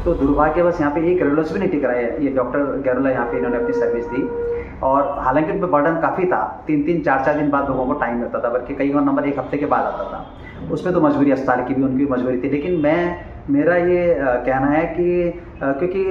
तो दुर्भाग्यवश यहाँ पे एक रेडियोलॉजिस्ट भी नहीं टिक रहा है। ये डॉक्टर गैरोला यहाँ पे इन्होंने अपनी सर्विस दी, और हालांकि उन पर बर्डन काफ़ी था, 3-3, 4-4 दिन बाद लोगों को टाइम मिलता था, बल्कि कई बार नंबर 1 हफ्ते के बाद आता था। उसमें तो मजबूरी अस्पताल की भी, उनकी भी मजबूरी थी। लेकिन मेरा ये कहना है कि क्योंकि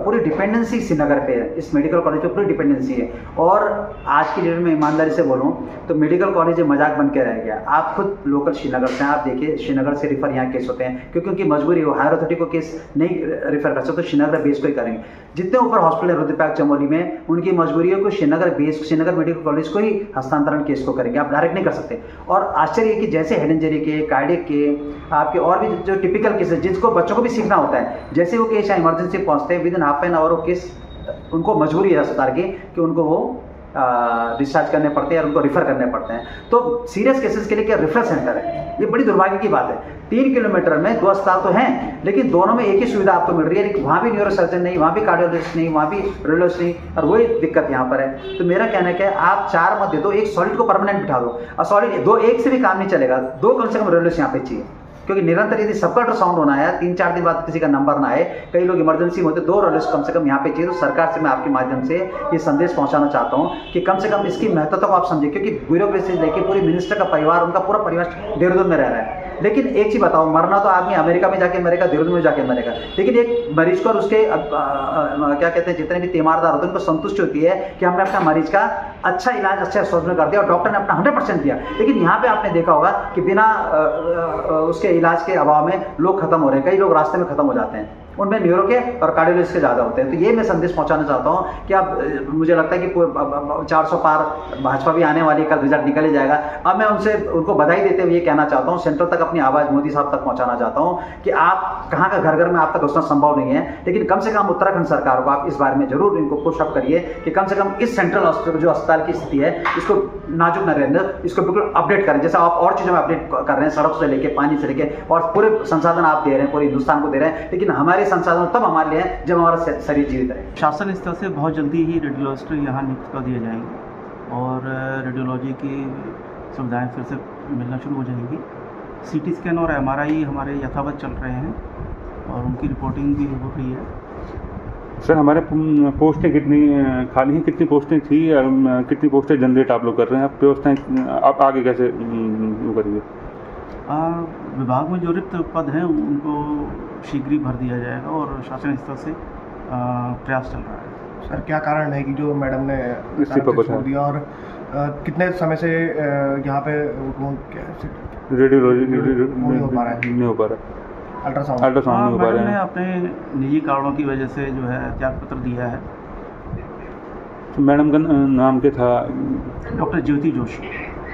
पूरी डिपेंडेंसी श्रीनगर पे है, इस मेडिकल कॉलेज पे पूरी डिपेंडेंसी है। और आज की डेट में ईमानदारी से बोलूँ तो मेडिकल कॉलेज मजाक बन के रह गया। आप खुद लोकल श्रीनगर से हैं, आप देखिए श्रीनगर से रेफर यहाँ केस होते हैं, क्योंकि उनकी मजबूरी हो, हायर अथॉरिटी को केस नहीं रेफर कर सकते तो श्रीनगर बेस को ही करेंगे। जितने ऊपर हॉस्पिटल है रुद्रप्रयाग चमोली में, उनकी मजबूरी है कि श्रीनगर मेडिकल कॉलेज को ही हस्तांतरण केस को करेंगे, आप डायरेक्ट नहीं कर सकते। और आश्चर्य है कि जैसे हेड इंजरी के, कार्डियक के, आपके और भी जो टिपिकल केसेस जिसको बच्चों को भी सीखना होता है, जैसे वो केस इमरजेंसी पहुंचते हैं, विदिन हाफ एन आवर वो केस, उनको मजबूरी है अस्पताल की कि उनको वो डिस्चार्ज करने पड़ते हैं और उनको रिफ़र करने पड़ते हैं। तो सीरियस केसेस के लिए क्या रेफरल सेंटर है, ये बड़ी दुर्भाग्य की बात है। 3 किलोमीटर में 2 अस्पताल तो हैं, लेकिन दोनों में एक ही सुविधा आपको मिल रही है, लेकिन वहाँ भी न्यूरो सर्जन नहीं, वहाँ भी कार्डियोलॉजिस्ट नहीं, वहाँ भी रेडियोलॉजिस्ट नहीं, और वही दिक्कत यहाँ पर है। तो मेरा कहना है कि आप 4 मत दे दो, एक सॉलिड को परमानेंट बिठा दो, और सॉलिड 2, 1 से भी काम नहीं चलेगा, 2 कम से कम रेडियोलॉजिस्ट यहाँ पे चाहिए। क्योंकि निरंतर यदि सबका अल्ट्रासाउंड होना है, 3-4 दिन बाद किसी का नंबर ना आए, कई लोग इमरजेंसी में होते, 2 रेडियोलॉजिस्ट कम से कम यहाँ पे चाहिए। तो सरकार से मैं आपके माध्यम से ये संदेश पहुंचाना चाहता हूँ कि कम से कम इसकी महत्वता को आप समझिए, क्योंकि ब्यूरोक्रेसी लेके पूरी मिनिस्टर का परिवार, उनका पूरा परिवार देहरादून में रह रहा है। लेकिन एक चीज़ बताओ, मरना तो आदमी अमेरिका में जाके मरेगा, देहरादून में जाके मरेगा, लेकिन एक मरीज को और उसके क्या कहते हैं जितने भी तीमारदार होते हैं उनको संतुष्टि होती है कि हमने अपना मरीज का अच्छा इलाज अच्छे अस्पताल में कर दिया और डॉक्टर ने अपना 100% दिया। लेकिन यहाँ पे आपने देखा होगा कि बिना उसके इलाज के अभाव में लोग खत्म हो रहे हैं, कई लोग रास्ते में खत्म हो जाते हैं, उनमें न्यूरो के और कार्डियोलॉजिस्ट के ज़्यादा होते हैं। तो ये मैं संदेश पहुंचाना चाहता हूं कि आप, मुझे लगता है कि 400 पार भाजपा भी आने वाली, कल रिजल्ट निकल ही जाएगा। अब मैं उनको बधाई देते हुए ये कहना चाहता हूं, सेंट्रल तक अपनी आवाज़ मोदी साहब तक पहुंचाना चाहता हूं कि आप कहाँ का घर घर में आप तक घुसना संभव नहीं है, लेकिन कम से कम उत्तराखंड सरकार को आप इस बारे में जरूर इनको पुशअप करिए कि कम से कम इस सेंट्रल हॉस्पिटल जो अस्पताल की स्थिति है इसको नाजुक न रहने, इसको बिल्कुल अपडेट करें, जैसा आप और चीज़ों में अपडेट कर रहे हैं, सड़क से लेके, पानी से लेके, और पूरे संसाधन आप दे रहे हैं, पूरे हिंदुस्तान को दे रहे हैं। लेकिन हमारे संसाधन तब हमारे लिए हैं जब हमारा शरीर जीवित है। शासन स्तर से बहुत जल्दी ही रेडियोलॉजिस्ट यहाँ नियुक्त कर दिए जाएंगे और रेडियोलॉजी की सुविधाएं फिर से मिलना शुरू हो जाएंगी। CT स्कैन और MRI हमारे यथावत चल रहे हैं और उनकी रिपोर्टिंग भी हो रही है। सर, हमारे पोस्टें कितनी खाली हैं, कितनी पोस्टें थी और कितनी पोस्टें जनरेट आप लोग कर रहे हैं, आप व्यवस्थाएं आप आगे कैसे करेंगे? विभाग में जो रिक्त पद हैं उनको शीघ्र ही भर दिया जाएगा और शासन स्तर से प्रयास चल रहा है। सर, क्या कारण है कि जो मैडम ने छोड़ दिया और कितने समय से यहाँ पे रेडियोलॉजी नहीं हो पा रहा है? नहीं हो पा रहा, अल्ट्रासाउंड नहीं हो पा रहा है। मैडम ने अपने निजी कारणों की वजह से जो है त्याग पत्र दिया है। मैडम का नाम क्या था? डॉक्टर ज्योति जोशी।